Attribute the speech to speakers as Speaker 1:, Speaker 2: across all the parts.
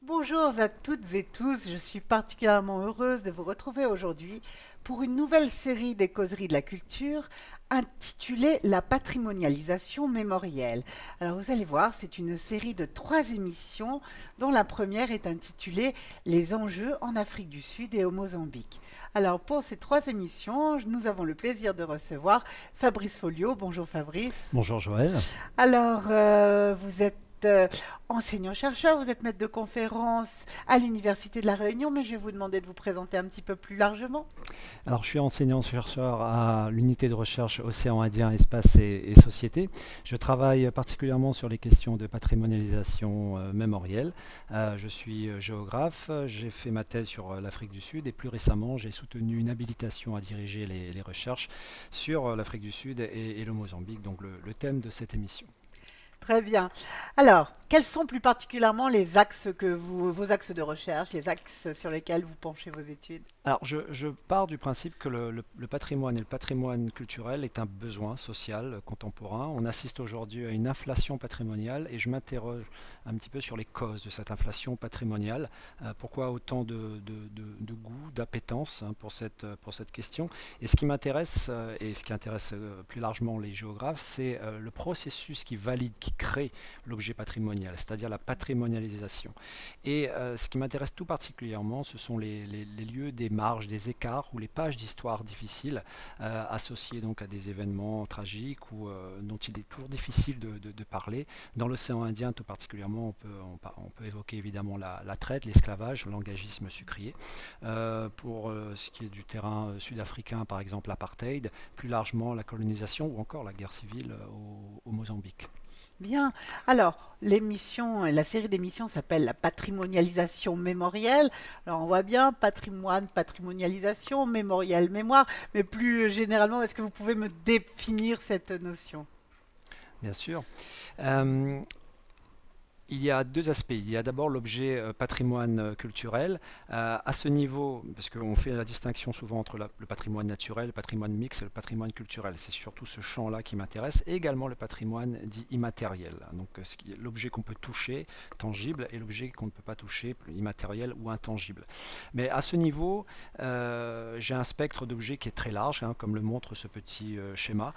Speaker 1: Bonjour à toutes et tous, je suis particulièrement heureuse de vous retrouver aujourd'hui pour une nouvelle série des causeries de la culture intitulée La patrimonialisation mémorielle. Alors vous allez voir, c'est une série de 3 émissions dont la première est intitulée Les enjeux en Afrique du Sud et au Mozambique. Alors pour ces 3 émissions, nous avons le plaisir de recevoir Fabrice Folliot. Bonjour Fabrice.
Speaker 2: Bonjour Joël.
Speaker 1: Alors, vous êtes enseignant-chercheur, vous êtes maître de conférence à l'Université de La Réunion, mais je vais vous demander de vous présenter un petit peu plus largement.
Speaker 2: Alors, je suis enseignant-chercheur à l'unité de recherche Océan Indien, Espace et Société. Je travaille particulièrement sur les questions de patrimonialisation mémorielle. Je suis géographe, j'ai fait ma thèse sur l'Afrique du Sud et plus récemment, j'ai soutenu une habilitation à diriger les recherches sur l'Afrique du Sud et le Mozambique, donc le thème de cette émission.
Speaker 1: Très bien. Alors, quels sont plus particulièrement les axes vos axes de recherche, les axes sur lesquels vous penchez vos études?
Speaker 2: Alors, je pars du principe que le patrimoine et le patrimoine culturel est un besoin social contemporain. On assiste aujourd'hui à une inflation patrimoniale et je m'interroge un petit peu sur les causes de cette inflation patrimoniale. Pourquoi autant de goût, d'appétence pour cette question? Et ce qui m'intéresse et ce qui intéresse plus largement les géographes, c'est le processus qui valide, qui crée l'objet patrimonial, c'est-à-dire la patrimonialisation. Et ce qui m'intéresse tout particulièrement, ce sont les lieux des marges, des écarts ou les pages d'histoire difficiles associées donc à des événements tragiques ou dont il est toujours difficile de parler. Dans l'océan Indien tout particulièrement, on peut évoquer évidemment la traite, l'esclavage, l'engagisme sucrier. Pour ce qui est du terrain sud-africain, par exemple l'apartheid, plus largement la colonisation ou encore la guerre civile au Mozambique.
Speaker 1: Bien. Alors, la série d'émissions s'appelle la patrimonialisation mémorielle. Alors, on voit bien patrimoine, patrimonialisation, mémoriel, mémoire, mais plus généralement, est-ce que vous pouvez me définir cette notion?
Speaker 2: Bien sûr. Euh, Il y a deux aspects. Il y a d'abord l'objet patrimoine culturel. À ce niveau, parce qu'on fait la distinction souvent entre le patrimoine naturel, le patrimoine mixte et le patrimoine culturel. C'est surtout ce champ-là qui m'intéresse. Et également le patrimoine dit immatériel. Donc l'objet qu'on peut toucher, tangible, et l'objet qu'on ne peut pas toucher, immatériel ou intangible. Mais à ce niveau, j'ai un spectre d'objets qui est très large, hein, comme le montre ce petit schéma.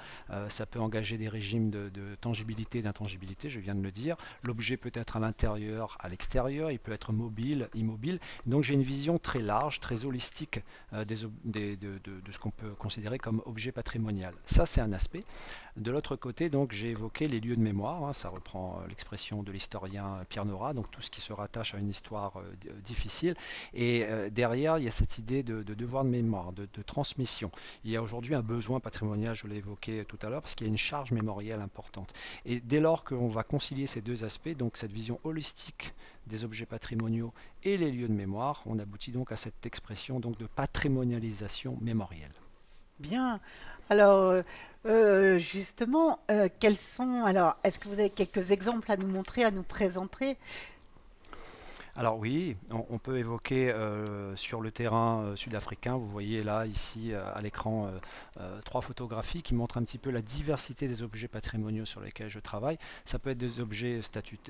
Speaker 2: Ça peut engager des régimes de tangibilité et d'intangibilité, je viens de le dire. L'objet peut être à l'intérieur, à l'extérieur, il peut être mobile, immobile. Donc j'ai une vision très large, très holistique de ce qu'on peut considérer comme objet patrimonial. Ça, c'est un aspect. De l'autre côté, donc, j'ai évoqué les lieux de mémoire, hein, ça reprend l'expression de l'historien Pierre Nora, donc tout ce qui se rattache à une histoire difficile. Et derrière, il y a cette idée de devoir de mémoire, de transmission. Il y a aujourd'hui un besoin patrimonial, je l'ai évoqué tout à l'heure, parce qu'il y a une charge mémorielle importante. Et dès lors qu'on va concilier ces deux aspects, donc cette vision holistique des objets patrimoniaux et les lieux de mémoire, on aboutit donc à cette expression donc de patrimonialisation mémorielle.
Speaker 1: Bien. Alors, justement, alors, est-ce que vous avez quelques exemples à nous montrer, à nous présenter?
Speaker 2: Alors oui, on peut évoquer sur le terrain sud-africain, vous voyez là, ici, à l'écran, 3 photographies qui montrent un petit peu la diversité des objets patrimoniaux sur lesquels je travaille. Ça peut être des objets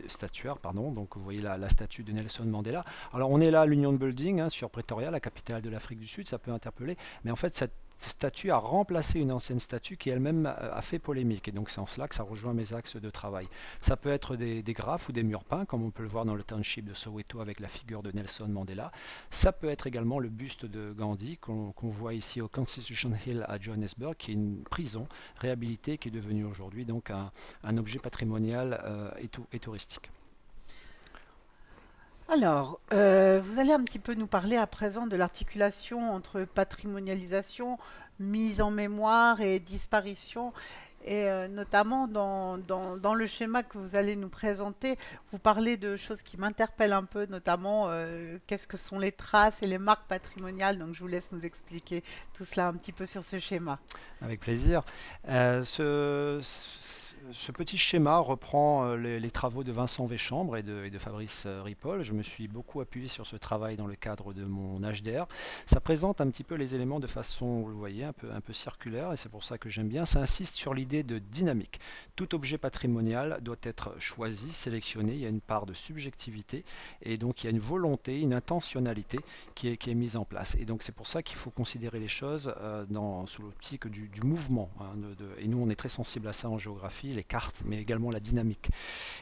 Speaker 2: statuaires, pardon, donc vous voyez la statue de Nelson Mandela. Alors on est là à l'Union Building, hein, sur Pretoria, la capitale de l'Afrique du Sud, ça peut interpeller, mais en fait cette statue a remplacé une ancienne statue qui elle-même a fait polémique, et donc c'est en cela que ça rejoint mes axes de travail. Ça peut être des graphes ou des murs peints, comme on peut le voir dans le township de Soweto avec la figure de Nelson Mandela. Ça peut être également le buste de Gandhi qu'on voit ici au Constitution Hill à Johannesburg, qui est une prison réhabilitée qui est devenue aujourd'hui donc un objet patrimonial et touristique.
Speaker 1: Alors, vous allez un petit peu nous parler à présent de l'articulation entre patrimonialisation, mise en mémoire et disparition. Et notamment dans le schéma que vous allez nous présenter, vous parlez de choses qui m'interpellent un peu, notamment qu'est-ce que sont les traces et les marques patrimoniales. Donc je vous laisse nous expliquer tout cela un petit peu sur ce schéma.
Speaker 2: Avec plaisir. Ce petit schéma reprend les travaux de Vincent Véchambre et de Fabrice Ripoll. Je me suis beaucoup appuyé sur ce travail dans le cadre de mon HDR. Ça présente un petit peu les éléments de façon, vous le voyez, un peu circulaire, et c'est pour ça que j'aime bien. Ça insiste sur l'idée de dynamique. Tout objet patrimonial doit être choisi, sélectionné. Il y a une part de subjectivité, et donc il y a une volonté, une intentionnalité qui est mise en place. Et donc c'est pour ça qu'il faut considérer les choses sous l'optique du mouvement. Et nous, on est très sensible à ça en géographie, les cartes, mais également la dynamique.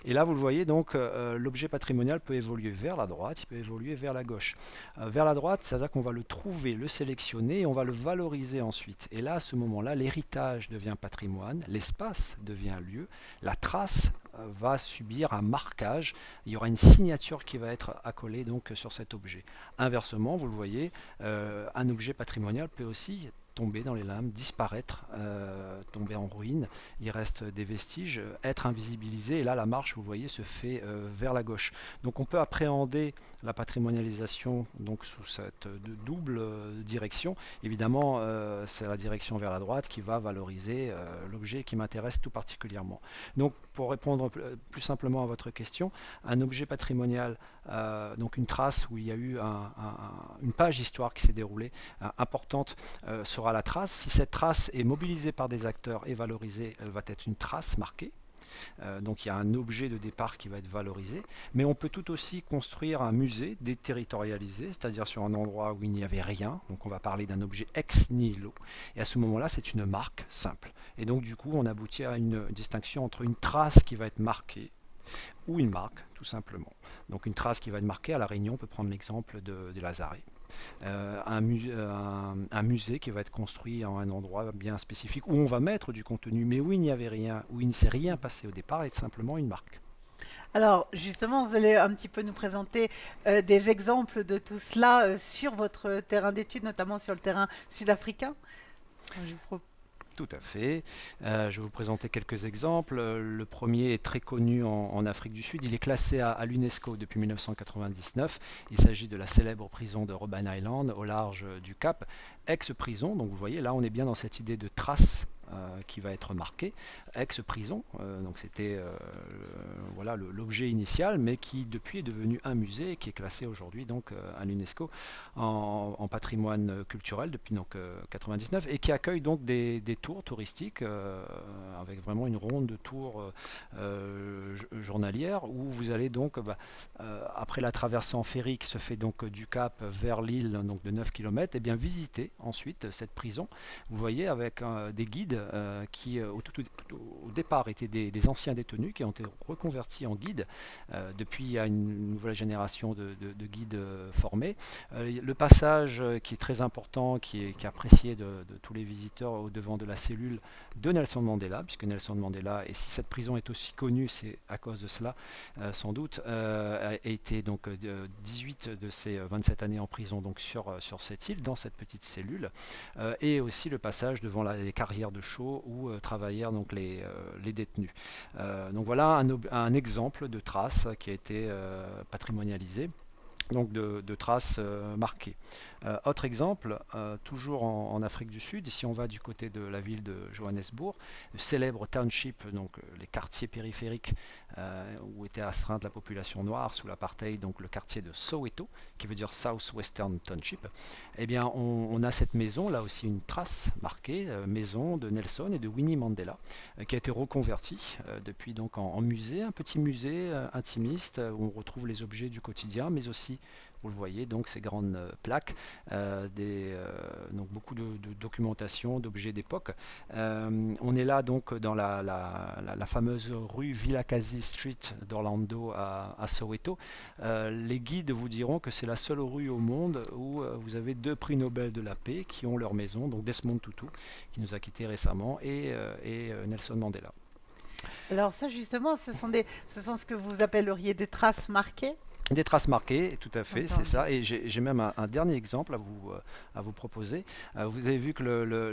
Speaker 2: Et là, vous le voyez, donc, l'objet patrimonial peut évoluer vers la droite, il peut évoluer vers la gauche. Vers la droite, c'est-à-dire qu'on va le trouver, le sélectionner, et on va le valoriser ensuite. Et là, à ce moment-là, l'héritage devient patrimoine, l'espace devient lieu, la trace va subir un marquage, il y aura une signature qui va être accolée donc sur cet objet. Inversement, vous le voyez, un objet patrimonial peut aussi tomber dans les limbes, disparaître, tomber en ruine, il reste des vestiges, être invisibilisé, et là la marche, vous voyez, se fait vers la gauche. Donc on peut appréhender la patrimonialisation donc sous cette double direction. Évidemment, c'est la direction vers la droite qui va valoriser l'objet qui m'intéresse tout particulièrement. Donc pour répondre plus simplement à votre question, un objet patrimonial, donc une trace où il y a eu une page d'histoire qui s'est déroulée importante, sera la trace. Si cette trace est mobilisée par des acteurs et valorisée, elle va être une trace marquée. Donc il y a un objet de départ qui va être valorisé, mais on peut tout aussi construire un musée déterritorialisé, c'est-à-dire sur un endroit où il n'y avait rien, donc on va parler d'un objet ex nihilo, et à ce moment-là c'est une marque simple. Et donc du coup on aboutit à une distinction entre une trace qui va être marquée, ou une marque tout simplement. Donc une trace qui va être marquée, à La Réunion on peut prendre l'exemple de Lazare. Un musée qui va être construit en un endroit bien spécifique où on va mettre du contenu, mais où il n'y avait rien, où il ne s'est rien passé au départ, est simplement une marque.
Speaker 1: Alors, justement, vous allez un petit peu nous présenter des exemples de tout cela sur votre terrain d'études, notamment sur le terrain sud-africain. Je vous pro-
Speaker 2: Tout à fait. Je vais vous présenter quelques exemples. Le premier est très connu en Afrique du Sud. Il est classé à l'UNESCO depuis 1999. Il s'agit de la célèbre prison de Robben Island au large du Cap. Ex-prison, donc vous voyez là on est bien dans cette idée de trace qui va être marquée. Ex-prison, donc c'était voilà l'objet initial, mais qui depuis est devenu un musée et qui est classé aujourd'hui donc à l'UNESCO en patrimoine culturel depuis donc 99, et qui accueille donc des tours touristiques avec vraiment une ronde de tours journalière où vous allez donc après la traversée en ferry qui se fait donc du Cap vers l'île donc de 9 km, et bien visiter ensuite cette prison. Vous voyez avec des guides qui au départ étaient des anciens détenus qui ont été reconvertis en guides. Depuis il y a une nouvelle génération de guides formés. Le passage qui est très important, qui est apprécié de tous les visiteurs au devant de la cellule de Nelson Mandela, puisque Nelson Mandela, et si cette prison est aussi connue, c'est à cause de cela sans doute, a été donc 18 de ses 27 années en prison donc sur cette île, dans cette petite cellule, et aussi le passage devant les carrières de chaux où travaillèrent donc les détenus. Donc voilà un exemple de trace qui a été patrimonialisé, donc de traces marquées. Autre exemple, toujours en Afrique du Sud, ici on va du côté de la ville de Johannesburg, le célèbre township, donc les quartiers périphériques où était astreinte la population noire sous l'apartheid, donc le quartier de Soweto, qui veut dire South Western Township. Eh bien on a cette maison, là aussi une trace marquée, maison de Nelson et de Winnie Mandela, qui a été reconvertie depuis donc en musée, un petit musée intimiste où on retrouve les objets du quotidien, mais aussi vous le voyez, donc ces grandes plaques, donc beaucoup de documentation, d'objets d'époque. On est là donc dans la fameuse rue Vilakazi Street d'Orlando à Soweto. Les guides vous diront que c'est la seule rue au monde où vous avez 2 prix Nobel de la paix qui ont leur maison, donc Desmond Tutu, qui nous a quittés récemment, et Nelson Mandela.
Speaker 1: Alors ça, justement, ce sont ce que vous appelleriez des traces marquées.
Speaker 2: Des traces marquées, tout à fait, c'est
Speaker 1: Entendu.
Speaker 2: ça. Et j'ai même un dernier exemple à vous proposer. Vous avez vu que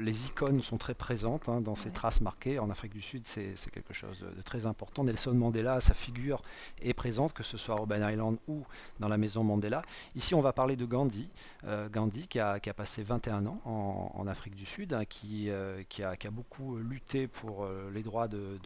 Speaker 2: les icônes sont très présentes hein, dans ces
Speaker 1: Ouais.
Speaker 2: traces marquées. En Afrique du Sud, c'est quelque chose de très important. Nelson Mandela, sa figure est présente, que ce soit à Robben Island ou dans la maison Mandela. Ici, on va parler de Gandhi. Gandhi qui a passé 21 ans en Afrique du Sud, hein, qui a beaucoup lutté pour les droits de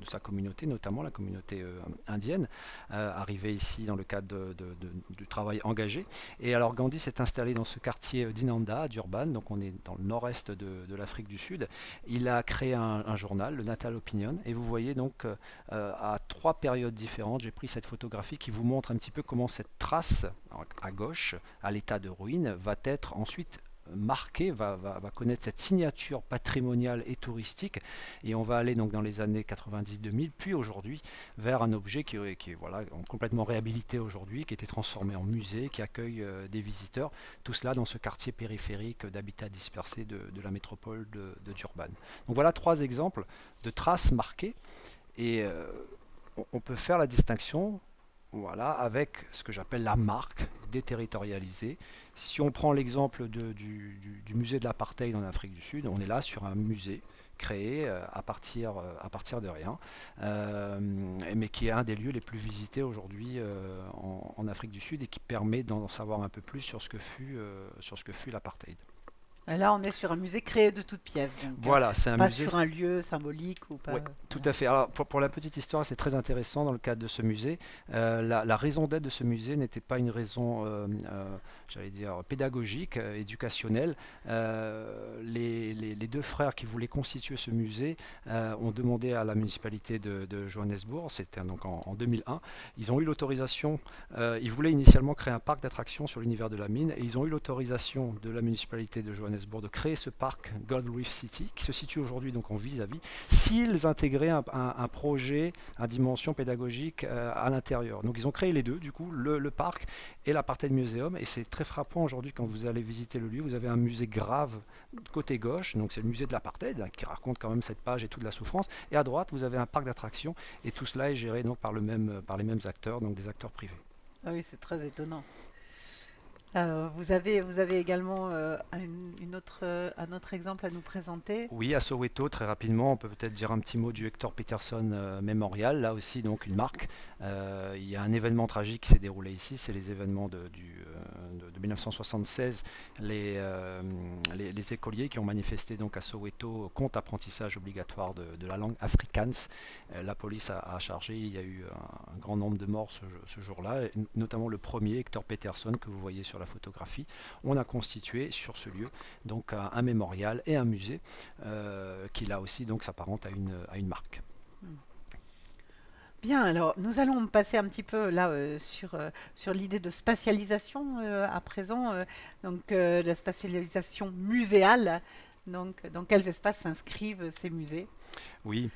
Speaker 2: sa communauté, notamment la communauté indienne, arrivé ici dans le cadre du travail engagé. Et alors Gandhi s'est installé dans ce quartier d'Inanda, à Durban, donc on est dans le nord-est de l'Afrique du Sud. Il a créé un journal, le Natal Opinion, et vous voyez donc à trois périodes différentes, j'ai pris cette photographie qui vous montre un petit peu comment cette trace à gauche, à l'état de ruine, va être ensuite marqué, va connaître cette signature patrimoniale et touristique, et on va aller donc dans les années 90-2000, puis aujourd'hui vers un objet qui est voilà, complètement réhabilité aujourd'hui, qui a été transformé en musée, qui accueille des visiteurs, tout cela dans ce quartier périphérique d'habitat dispersé de la métropole de Durban. Donc voilà trois exemples de traces marquées, et on peut faire la distinction voilà, avec ce que j'appelle la marque déterritorialisée. Si on prend l'exemple du musée de l'apartheid en Afrique du Sud, on est là sur un musée créé à partir de rien, mais qui est un des lieux les plus visités aujourd'hui en Afrique du Sud et qui permet d'en savoir un peu plus sur ce que fut l'apartheid.
Speaker 1: Et là, on est sur un musée créé de toutes pièces, donc
Speaker 2: Voilà, c'est un
Speaker 1: pas
Speaker 2: musée.
Speaker 1: sur un lieu symbolique ou
Speaker 2: Oui,
Speaker 1: pas.
Speaker 2: tout
Speaker 1: Voilà.
Speaker 2: à fait. Alors, pour la petite histoire, c'est très intéressant dans le cadre de ce musée. La raison d'être de ce musée n'était pas une raison, j'allais dire, pédagogique, éducationnelle. Les deux frères qui voulaient constituer ce musée ont demandé à la municipalité de Johannesburg, c'était donc en 2001. Ils ont eu l'autorisation, ils voulaient initialement créer un parc d'attractions sur l'univers de la mine, et ils ont eu l'autorisation de la municipalité de Johannesburg de créer ce parc Gold Reef City, qui se situe aujourd'hui donc en vis-à-vis s'ils intégraient un projet à dimension pédagogique à l'intérieur. Donc ils ont créé les deux, du coup, le parc et l'apartheid museum, et c'est très frappant aujourd'hui quand vous allez visiter le lieu, vous avez un musée grave côté gauche, donc c'est le musée de l'apartheid, hein, qui raconte quand même cette page et toute la souffrance, et à droite vous avez un parc d'attractions, et tout cela est géré donc par les mêmes acteurs, donc des acteurs privés.
Speaker 1: Ah oui, c'est très étonnant. Vous avez également un autre exemple à nous présenter.
Speaker 2: Oui, à Soweto, très rapidement, on peut peut-être dire un petit mot du Hector Peterson Memorial. Là aussi, donc une marque. Il y a un événement tragique qui s'est déroulé ici, c'est les événements de 1976. Les écoliers qui ont manifesté donc à Soweto contre apprentissage obligatoire de la langue afrikaans. La police a chargé, il y a eu un grand nombre de morts ce jour-là, notamment le premier, Hector Peterson, que vous voyez sur la photographie. On a constitué sur ce lieu donc un mémorial et un musée qui là aussi donc s'apparente à une marque.
Speaker 1: Hmm. Bien, alors nous allons passer un petit peu là sur l'idée de spatialisation à présent, la spatialisation muséale. Donc, dans quels espaces s'inscrivent ces musées?
Speaker 2: Oui,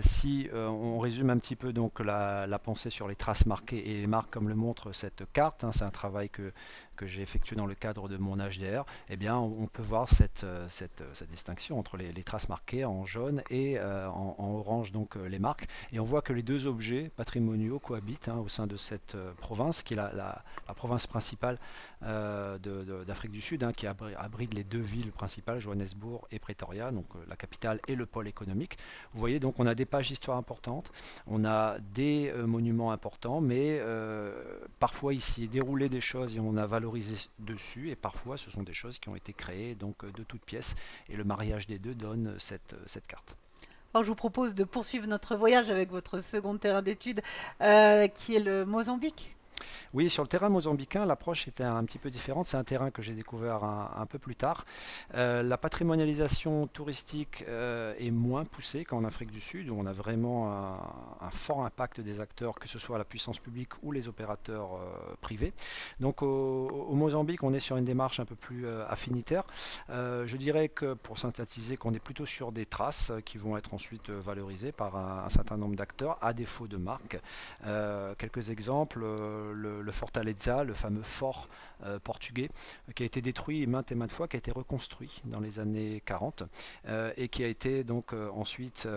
Speaker 2: si on résume un petit peu donc la pensée sur les traces marquées et les marques comme le montre cette carte, hein, c'est un travail que j'ai effectué dans le cadre de mon HDR, eh bien on peut voir cette distinction entre les traces marquées en jaune et en orange donc les marques, et on voit que les deux objets patrimoniaux cohabitent hein, au sein de cette province qui est la province principale d'Afrique du Sud, hein, qui abrite les deux villes principales, Johannesburg et Pretoria, donc la capitale et le pôle économique. Vous voyez, donc on a des pages d'histoire importantes, on a des monuments importants, mais parfois ici déroulé des choses et on a valorisé dessus, et parfois ce sont des choses qui ont été créées donc de toutes pièces, et le mariage des deux donne cette carte.
Speaker 1: Alors, je vous propose de poursuivre notre voyage avec votre second terrain d'étude, qui est le Mozambique.
Speaker 2: Oui, sur le terrain mozambicain, l'approche était un petit peu différente. C'est un terrain que j'ai découvert un peu plus tard. La patrimonialisation touristique est moins poussée qu'en Afrique du Sud, où on a vraiment un fort impact des acteurs, que ce soit la puissance publique ou les opérateurs privés. Donc au Mozambique, on est sur une démarche un peu plus affinitaire. Je dirais que, pour synthétiser, qu'on est plutôt sur des traces qui vont être ensuite valorisées par un certain nombre d'acteurs, à défaut de marques. Quelques exemples. le Fortaleza, le fameux fort portugais, qui a été détruit maintes fois, qui a été reconstruit dans les années 40 et qui a été donc ensuite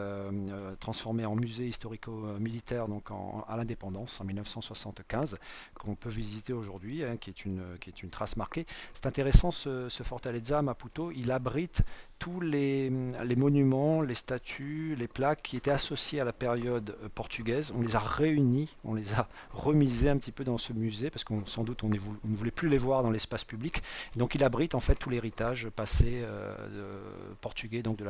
Speaker 2: transformé en musée historico-militaire donc à l'indépendance en 1975, qu'on peut visiter aujourd'hui, hein, qui est une trace marquée. C'est intéressant, ce Fortaleza à Maputo, il abrite tous les monuments, les statues, les plaques qui étaient associés à la période portugaise. On les a réunis, on les a remisés un petit peu dans ce musée, parce qu'on sans doute on ne voulait plus les voir dans l'espace public. Et donc il abrite en fait tout l'héritage passé portugais, donc de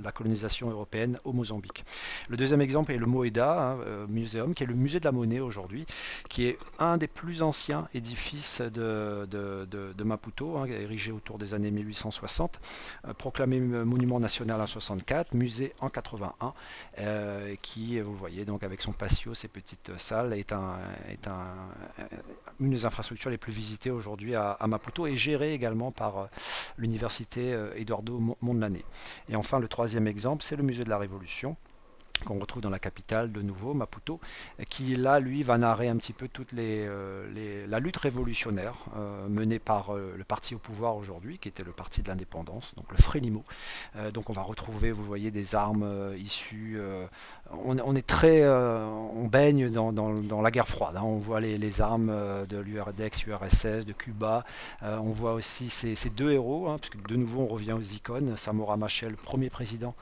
Speaker 2: la colonisation européenne au Mozambique. Le deuxième exemple est le Moeda Museum, qui est le musée de la monnaie aujourd'hui, qui est un des plus anciens édifices de Maputo, hein, érigé autour des années 1860, proclamé monument national en 64, musée en 81, qui, vous voyez, donc avec son patio, ses petites salles, est une des infrastructures les plus visitées aujourd'hui à Maputo, et gérée également par l'université Eduardo Mondlane. Et enfin, le troisième exemple, c'est le musée de la Révolution, qu'on retrouve dans la capitale de nouveau, Maputo, qui là, lui, va narrer un petit peu toute la lutte révolutionnaire menée par le parti au pouvoir aujourd'hui, qui était le parti de l'indépendance, donc le Frelimo. Donc on va retrouver, vous voyez, des armes issues... on est très... on baigne dans la guerre froide, hein. On voit les armes de l'ex-URSS, de Cuba. On voit aussi ces deux héros, hein, parce que de nouveau on revient aux icônes. Samora Machel, le premier président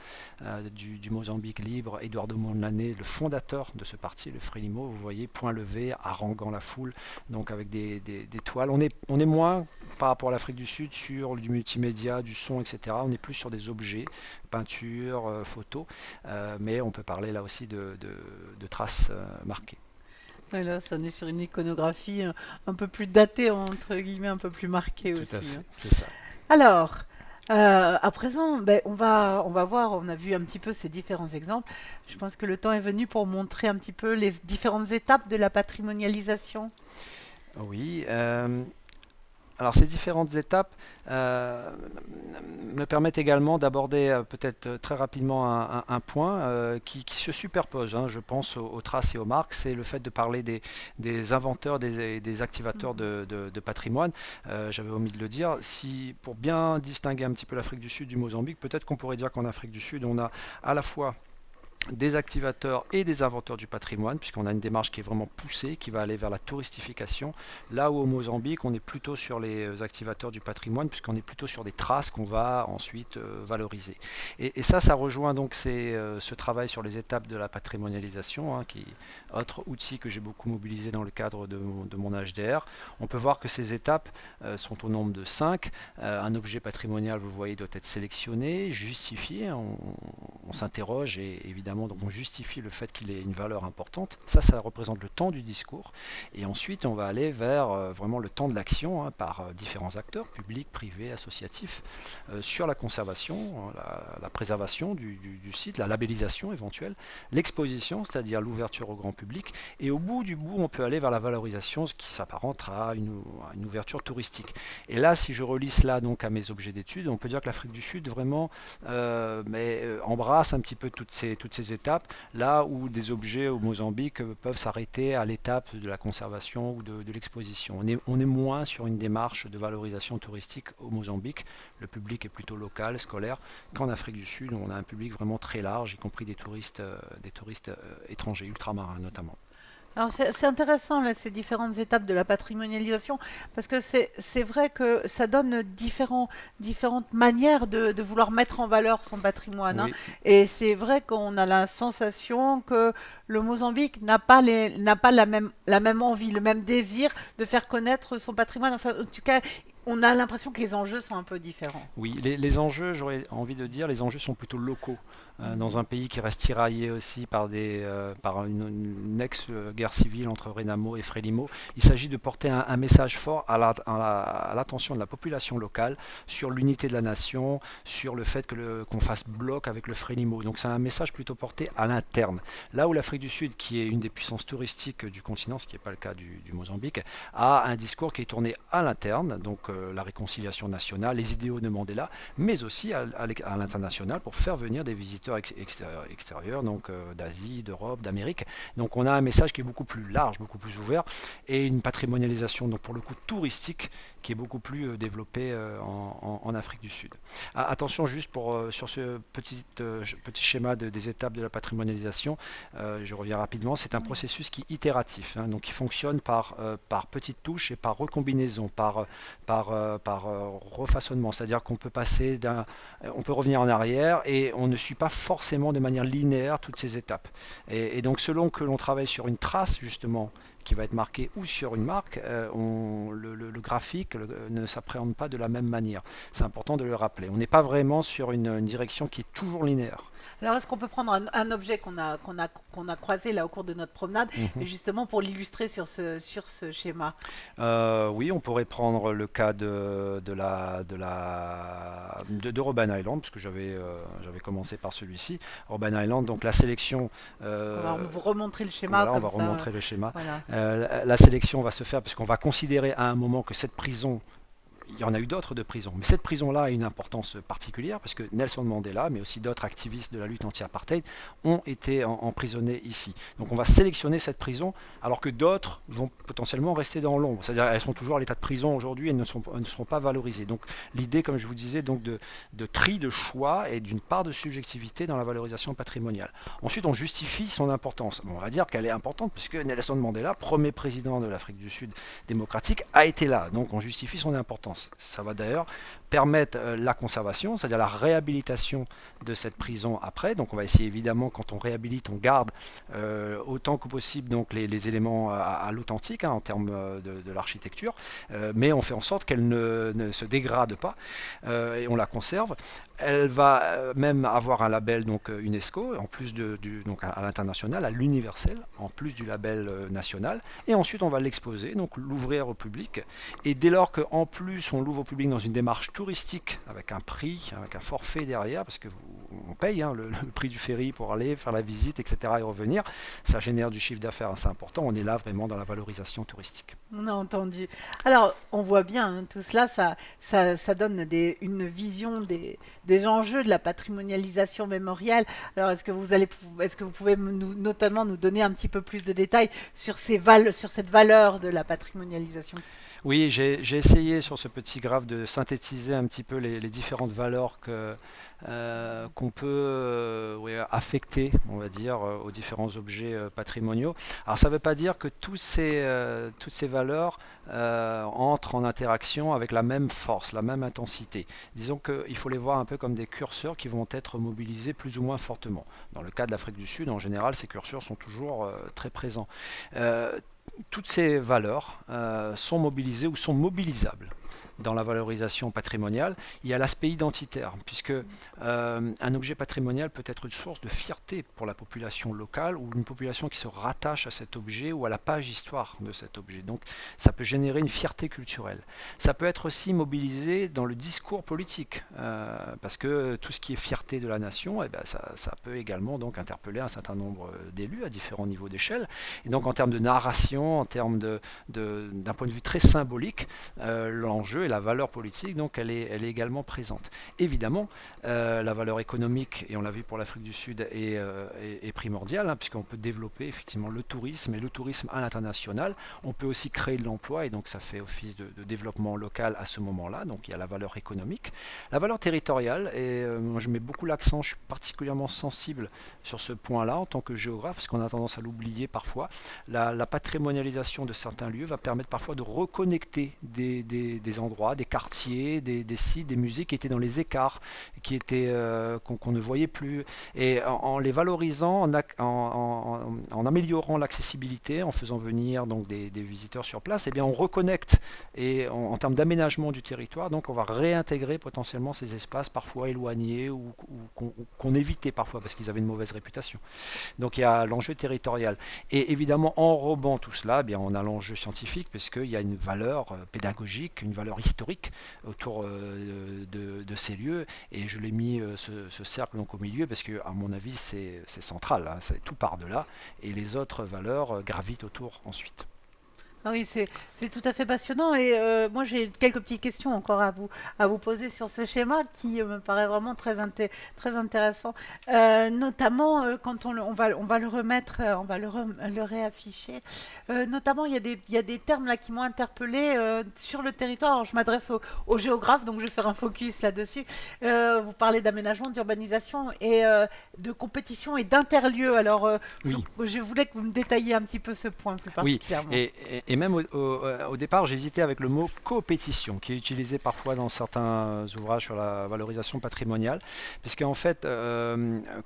Speaker 2: du Mozambique libre, Eduardo Mondlane, le fondateur de ce parti, le Frelimo, vous voyez, point levé, haranguant la foule, donc avec des toiles. On est moins, par rapport à l'Afrique du Sud, sur du multimédia, du son, etc. On est plus sur des objets, peinture, photos, mais on peut parler là aussi de traces marquées.
Speaker 1: Ouais, là, ça, on est sur une iconographie un peu plus datée, entre guillemets, un peu plus marquée
Speaker 2: Tout
Speaker 1: aussi,
Speaker 2: à fait,
Speaker 1: hein.
Speaker 2: c'est ça.
Speaker 1: Alors, à présent, on va voir, on a vu un petit peu ces différents exemples. Je pense que le temps est venu pour montrer un petit peu les différentes étapes de la patrimonialisation.
Speaker 2: Oui, alors ces différentes étapes me permettent également d'aborder peut-être très rapidement un point qui se superpose, hein, je pense aux traces et aux marques, c'est le fait de parler des inventeurs, des activateurs de patrimoine. J'avais omis de le dire. Pour bien distinguer un petit peu l'Afrique du Sud du Mozambique, peut-être qu'on pourrait dire qu'en Afrique du Sud, on a à la fois des activateurs et des inventeurs du patrimoine, puisqu'on a une démarche qui est vraiment poussée, qui va aller vers la touristification. Là où au Mozambique, on est plutôt sur les activateurs du patrimoine, puisqu'on est plutôt sur des traces qu'on va ensuite valoriser. Et ça rejoint donc ce travail sur les étapes de la patrimonialisation, hein, qui est autre outil que j'ai beaucoup mobilisé dans le cadre de mon HDR. On peut voir que ces étapes sont au nombre de 5. Un objet patrimonial, vous voyez, doit être sélectionné, justifié. On s'interroge et évidemment, donc on justifie le fait qu'il ait une valeur importante. Ça représente le temps du discours. Et ensuite, on va aller vers vraiment le temps de l'action, hein, par différents acteurs, publics, privés, associatifs, sur la conservation, la préservation du site, la labellisation éventuelle, l'exposition, c'est-à-dire l'ouverture au grand public. Et au bout du bout, on peut aller vers la valorisation, ce qui s'apparente à une ouverture touristique. Et là, si je relie cela donc à mes objets d'étude, on peut dire que l'Afrique du Sud vraiment embrasse un petit peu toutes ces étapes, là où des objets au Mozambique peuvent s'arrêter à l'étape de la conservation ou de l'exposition. On est moins sur une démarche de valorisation touristique au Mozambique. Le public est plutôt local, scolaire, qu'en Afrique du Sud, où on a un public vraiment très large, y compris des touristes étrangers, ultramarins notamment.
Speaker 1: Alors c'est intéressant là, ces différentes étapes de la patrimonialisation parce que c'est vrai que ça donne différentes manières de vouloir mettre en valeur son patrimoine, hein.
Speaker 2: Oui,
Speaker 1: Et c'est vrai qu'on a la sensation que le Mozambique n'a pas la même envie, le même désir de faire connaître son patrimoine. Enfin, en tout cas, on a l'impression que les enjeux sont un peu différents.
Speaker 2: oui, les enjeux, j'aurais envie de dire, les enjeux sont plutôt locaux. Dans un pays qui reste tiraillé aussi par une ex-guerre civile entre Renamo et Frelimo, il s'agit de porter un message fort à l'attention de la population locale sur l'unité de la nation, sur le fait qu'on fasse bloc avec le Frelimo. Donc c'est un message plutôt porté à l'interne. Là où l'Afrique du Sud, qui est une des puissances touristiques du continent, ce qui n'est pas le cas du Mozambique, a un discours qui est tourné à l'interne, donc la réconciliation nationale, les idéaux de Mandela, mais aussi à l'international pour faire venir des visiteurs extérieurs, donc d'Asie, d'Europe, d'Amérique. Donc on a un message qui est beaucoup plus large, beaucoup plus ouvert, et une patrimonialisation donc pour le coup touristique qui est beaucoup plus développée en Afrique du Sud. Attention juste sur ce petit schéma des étapes de la patrimonialisation, je reviens rapidement, c'est un processus qui est itératif, hein, donc qui fonctionne par petites touches et par recombinaison, par refaçonnement, c'est-à-dire qu'on peut on peut revenir en arrière et on ne suit pas forcément de manière linéaire toutes ces étapes. Et donc selon que l'on travaille sur une trace justement qui va être marqué ou sur une marque, le graphique ne s'appréhende pas de la même manière. C'est important de le rappeler. On n'est pas vraiment sur une direction qui est toujours linéaire.
Speaker 1: Alors, est-ce qu'on peut prendre un objet qu'on a croisé là au cours de notre promenade, et justement pour l'illustrer sur ce schéma?
Speaker 2: Oui, on pourrait prendre le cas de Robben Island, puisque j'avais commencé par celui-ci. Robben Island, donc la sélection.
Speaker 1: On va vous remontrer le schéma.
Speaker 2: Voilà, on
Speaker 1: comme
Speaker 2: va
Speaker 1: ça.
Speaker 2: remontrer le schéma.
Speaker 1: Voilà.
Speaker 2: La sélection va se faire parce qu'on va considérer à un moment que cette prison, il y en a eu d'autres de prisons, mais cette prison-là a une importance particulière parce que Nelson Mandela, mais aussi d'autres activistes de la lutte anti-apartheid, ont été emprisonnés ici. Donc on va sélectionner cette prison, alors que d'autres vont potentiellement rester dans l'ombre. C'est-à-dire qu'elles sont toujours à l'état de prison aujourd'hui et ne seront pas valorisées. Donc l'idée, comme je vous disais, donc de tri, de choix et d'une part de subjectivité dans la valorisation patrimoniale. Ensuite, on justifie son importance. Bon, on va dire qu'elle est importante puisque Nelson Mandela, premier président de l'Afrique du Sud démocratique, a été là. Donc on justifie son importance. Ça va d'ailleurs permettre la conservation, c'est-à-dire la réhabilitation de cette prison après. Donc on va essayer évidemment, quand on réhabilite, on garde autant que possible donc, les éléments à l'authentique, hein, en termes de l'architecture, mais on fait en sorte qu'elle ne se dégrade pas et on la conserve. Elle va même avoir un label donc, UNESCO, en plus donc à l'international, à l'universel, en plus du label national. Et ensuite, on va l'exposer, donc l'ouvrir au public. Et dès lors qu'en plus, on l'ouvre au public dans une démarche touristique, avec un prix, avec un forfait derrière, parce qu'on paye hein, le prix du ferry pour aller faire la visite, etc. et revenir, ça génère du chiffre d'affaires assez important. On est là vraiment dans la valorisation touristique.
Speaker 1: On a entendu. Alors, on voit bien, hein, tout cela, ça donne une vision des enjeux de la patrimonialisation mémorielle. Alors, est-ce que vous pouvez notamment nous donner un petit peu plus de détails sur cette valeur de la patrimonialisation?
Speaker 2: Oui, j'ai essayé sur ce petit graphe de synthétiser un petit peu les différentes valeurs qu'on peut affecter, on va dire, aux différents objets patrimoniaux. Alors ça ne veut pas dire que toutes ces valeurs entrent en interaction avec la même force, la même intensité. Disons qu'il faut les voir un peu comme des curseurs qui vont être mobilisés plus ou moins fortement. Dans le cas de l'Afrique du Sud, en général, ces curseurs sont toujours très présents. Toutes ces valeurs sont mobilisées ou sont mobilisables dans la valorisation patrimoniale. Il y a l'aspect identitaire, puisque un objet patrimonial peut être une source de fierté pour la population locale ou une population qui se rattache à cet objet ou à la page histoire de cet objet. Donc ça peut générer une fierté culturelle. Ça peut être aussi mobilisé dans le discours politique, parce que tout ce qui est fierté de la nation, eh ben, ça peut également donc interpeller un certain nombre d'élus à différents niveaux d'échelle. Et donc en termes de narration, en termes d'un point de vue très symbolique, l'enjeu et la valeur politique, donc elle est également présente. Évidemment, la valeur économique, et on l'a vu pour l'Afrique du Sud, est primordiale, hein, puisqu'on peut développer effectivement le tourisme, et le tourisme à l'international. On peut aussi créer de l'emploi, et donc ça fait office de développement local à ce moment-là, donc il y a la valeur économique. La valeur territoriale, et moi je mets beaucoup l'accent, je suis particulièrement sensible sur ce point-là en tant que géographe, parce qu'on a tendance à l'oublier parfois. La patrimonialisation de certains lieux va permettre parfois de reconnecter des endroits, des quartiers, des sites, des musées qui étaient dans les écarts, qu'on ne voyait plus. Et en les valorisant, en améliorant l'accessibilité, en faisant venir donc des visiteurs sur place, eh bien on reconnecte. Et en termes d'aménagement du territoire, donc on va réintégrer potentiellement ces espaces parfois éloignés ou qu'on évitait parfois parce qu'ils avaient une mauvaise réputation. Donc il y a l'enjeu territorial. Et évidemment, enrobant tout cela, eh bien, on a l'enjeu scientifique, puisqu'il y a une valeur pédagogique, une valeur historique autour de ces lieux. Et je l'ai mis ce cercle donc au milieu, parce que à mon avis, c'est central. Hein, tout part de là. Et les autres valeurs gravitent autour ensuite.
Speaker 1: Ah oui, c'est tout à fait passionnant et moi j'ai quelques petites questions encore à vous poser sur ce schéma qui me paraît vraiment très intéressant. Notamment quand on va le remettre, on va le réafficher. Notamment il y a des termes là qui m'ont interpellé sur le territoire. Alors, je m'adresse aux géographes, donc je vais faire un focus là-dessus. Vous parlez d'aménagement, d'urbanisation et de compétition et d'interlieux. Alors
Speaker 2: Oui.
Speaker 1: je voulais que vous me détailliez un petit peu ce point plus
Speaker 2: Oui,
Speaker 1: particulièrement.
Speaker 2: et même au départ, j'hésitais avec le mot coopétition, qui est utilisé parfois dans certains ouvrages sur la valorisation patrimoniale, puisque en fait,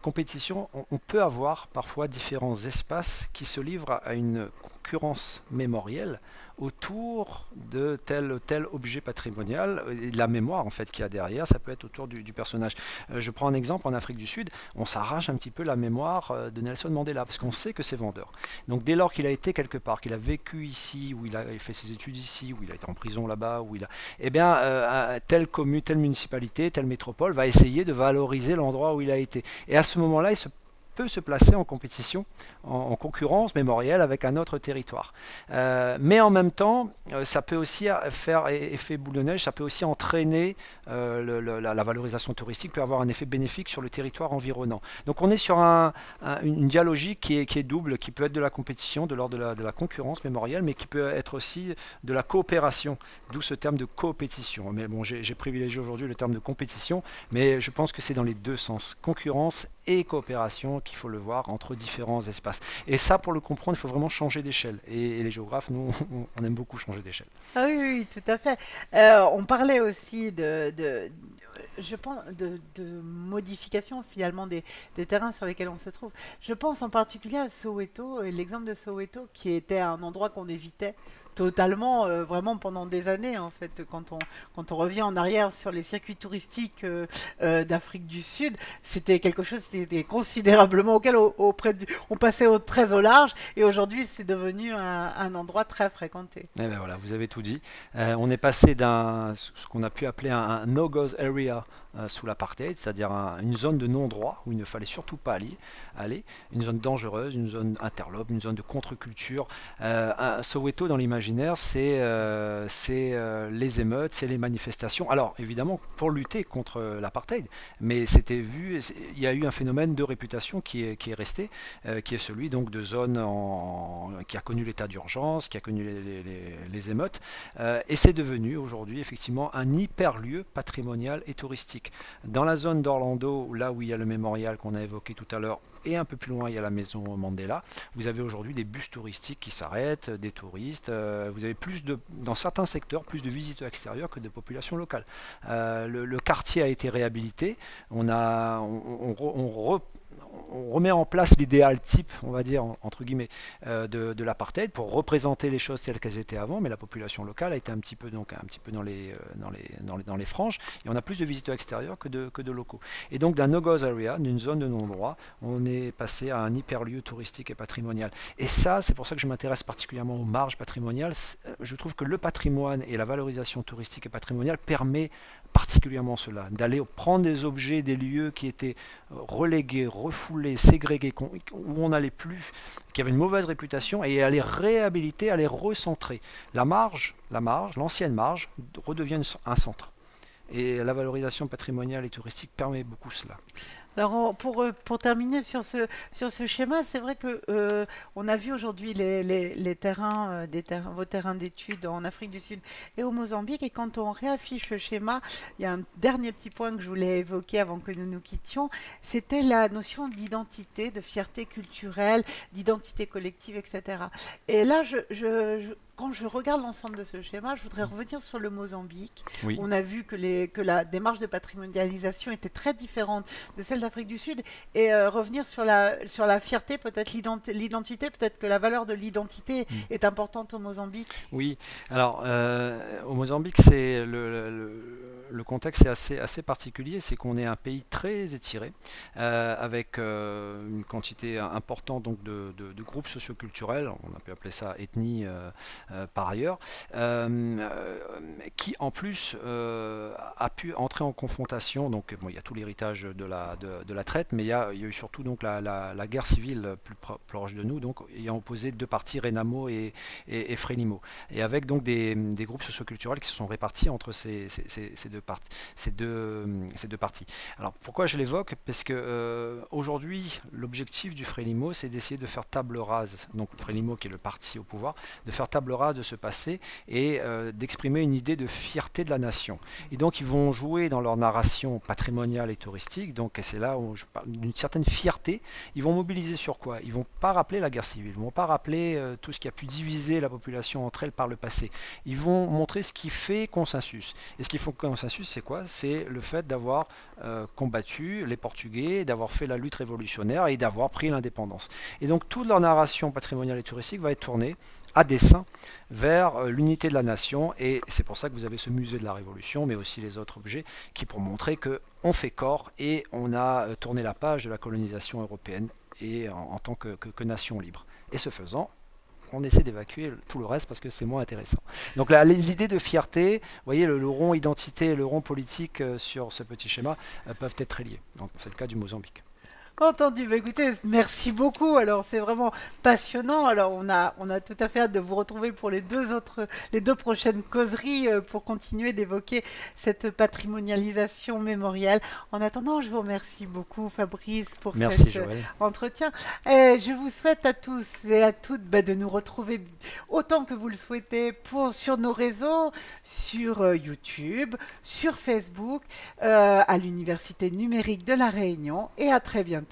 Speaker 2: compétition, on peut avoir parfois différents espaces qui se livrent à une concurrence mémorielle autour de tel ou tel objet patrimonial et de la mémoire en fait qu'il y a derrière, ça peut être autour du personnage. Je prends un exemple en Afrique du Sud, on s'arrache un petit peu la mémoire de Nelson Mandela parce qu'on sait que c'est vendeur. Donc dès lors qu'il a été quelque part, qu'il a vécu ici, où il a fait ses études ici, où il a été en prison là-bas, où il a, eh bien, telle commune, telle municipalité, telle métropole va essayer de valoriser l'endroit où il a été. Et à ce moment-là, peut se placer en compétition, en concurrence mémorielle avec un autre territoire. Mais en même temps, ça peut aussi faire effet boule de neige, ça peut aussi entraîner la valorisation touristique, peut avoir un effet bénéfique sur le territoire environnant. Donc on est sur une dialogie qui est double, qui peut être de la compétition, de l'ordre de la concurrence mémorielle, mais qui peut être aussi de la coopération, d'où ce terme de coopétition. Mais bon, j'ai privilégié aujourd'hui le terme de compétition, mais je pense que c'est dans les deux sens, concurrence et coopération, qu'il faut le voir entre différents espaces. Et ça, pour le comprendre, il faut vraiment changer d'échelle. Et les géographes, nous, on aime beaucoup changer d'échelle.
Speaker 1: Ah oui, oui, tout à fait. On parlait aussi je pense, de modification finalement des terrains sur lesquels on se trouve. Je pense en particulier à Soweto, et l'exemple de Soweto qui était un endroit qu'on évitait totalement, vraiment pendant des années en fait. Quand on revient en arrière sur les circuits touristiques d'Afrique du Sud, c'était quelque chose qui était considérablement on passait très au large, et aujourd'hui c'est devenu un endroit très fréquenté.
Speaker 2: Et ben voilà, vous avez tout dit. On est passé ce qu'on a pu appeler un no-go area sous l'apartheid, c'est-à-dire une zone de non-droit où il ne fallait surtout pas aller, une zone dangereuse, une zone interlope, une zone de contre-culture. Soweto, dans l'imaginaire, c'est les émeutes, c'est les manifestations. Alors, évidemment, pour lutter contre l'apartheid, mais c'était vu, il y a eu un phénomène de réputation qui est resté, qui est celui donc de zone qui a connu l'état d'urgence, qui a connu les émeutes, et c'est devenu aujourd'hui effectivement un hyper-lieu patrimonial et touristique. Dans la zone d'Orlando, là où il y a le mémorial qu'on a évoqué tout à l'heure, et un peu plus loin, il y a la maison Mandela. Vous avez aujourd'hui des bus touristiques qui s'arrêtent, des touristes. Vous avez dans certains secteurs, plus de visiteurs extérieurs que de populations locales. Le quartier a été réhabilité. On remet en place l'idéal type, on va dire, entre guillemets, de l'apartheid pour représenter les choses telles qu'elles étaient avant, mais la population locale a été un petit peu dans les franges, et on a plus de visiteurs extérieurs que de locaux. Et donc d'un no-go area, d'une zone de non-droit, on est passé à un hyperlieu touristique et patrimonial. Et ça, c'est pour ça que je m'intéresse particulièrement aux marges patrimoniales. Je trouve que le patrimoine et la valorisation touristique et patrimoniale permet particulièrement cela, d'aller prendre des objets, des lieux qui étaient relégués, refoulés, ségrégés, où on n'allait plus, qui avaient une mauvaise réputation, et à les réhabiliter, à les recentrer. L'ancienne marge redevient un centre. Et la valorisation patrimoniale et touristique permet beaucoup cela.
Speaker 1: Alors pour terminer sur ce schéma, c'est vrai que on a vu aujourd'hui les terrains, vos terrains d'études en Afrique du Sud et au Mozambique, et quand on réaffiche le schéma, il y a un dernier petit point que je voulais évoquer avant que nous nous quittions, c'était la notion d'identité, de fierté culturelle, d'identité collective, etc. Et là, quand je regarde l'ensemble de ce schéma, je voudrais revenir sur le Mozambique.
Speaker 2: Oui.
Speaker 1: On a vu que la démarche de patrimonialisation était très différente de celle d'Afrique du Sud, et revenir sur la fierté, peut-être l'identité, peut-être que la valeur de l'identité est importante au Mozambique.
Speaker 2: Oui, alors au Mozambique, c'est le contexte est assez particulier, c'est qu'on est un pays très étiré, avec une quantité importante donc, de groupes socioculturels, on a pu appeler ça ethnie par ailleurs, qui en plus a pu entrer en confrontation, donc bon, il y a tout l'héritage de la traite, mais il y a eu surtout donc, la guerre civile plus proche de nous, donc ayant opposé deux partis, Renamo et Frelimo, et avec donc des groupes socioculturels qui se sont répartis entre ces deux partis. Alors pourquoi je l'évoque? Parce que aujourd'hui, l'objectif du Frelimo, c'est d'essayer de faire table rase, donc Frelimo qui est le parti au pouvoir, de faire table rase de ce passé et d'exprimer une idée de fierté de la nation. Et donc ils vont jouer dans leur narration patrimoniale et touristique, donc c'est là où je parle d'une certaine fierté. Ils vont mobiliser sur quoi? Ils vont pas rappeler la guerre civile, ils vont pas rappeler tout ce qui a pu diviser la population entre elles par le passé. Ils vont montrer ce qui fait consensus. Et ce qui fait consensus, c'est quoi? C'est le fait d'avoir combattu les Portugais, d'avoir fait la lutte révolutionnaire et d'avoir pris l'indépendance. Et donc toute leur narration patrimoniale et touristique va être tournée à dessein vers l'unité de la nation, et c'est pour ça que vous avez ce musée de la Révolution, mais aussi les autres objets, qui pour montrer qu'on fait corps et on a tourné la page de la colonisation européenne et en tant que nation libre. Et ce faisant, on essaie d'évacuer tout le reste parce que c'est moins intéressant. Donc l'idée de fierté, vous voyez, le rond identité et le rond politique sur ce petit schéma peuvent être très liés. C'est le cas du Mozambique.
Speaker 1: Entendu. Bah, écoutez, merci beaucoup. Alors, c'est vraiment passionnant. Alors, on a tout à fait hâte de vous retrouver pour les deux prochaines causeries pour continuer d'évoquer cette patrimonialisation mémorielle. En attendant, je vous remercie beaucoup, Fabrice, pour
Speaker 2: Merci
Speaker 1: cet
Speaker 2: Joël.
Speaker 1: entretien. Et je vous souhaite à tous et à toutes de nous retrouver autant que vous le souhaitez sur nos réseaux, sur YouTube, sur Facebook, à l'Université numérique de La Réunion. Et à très bientôt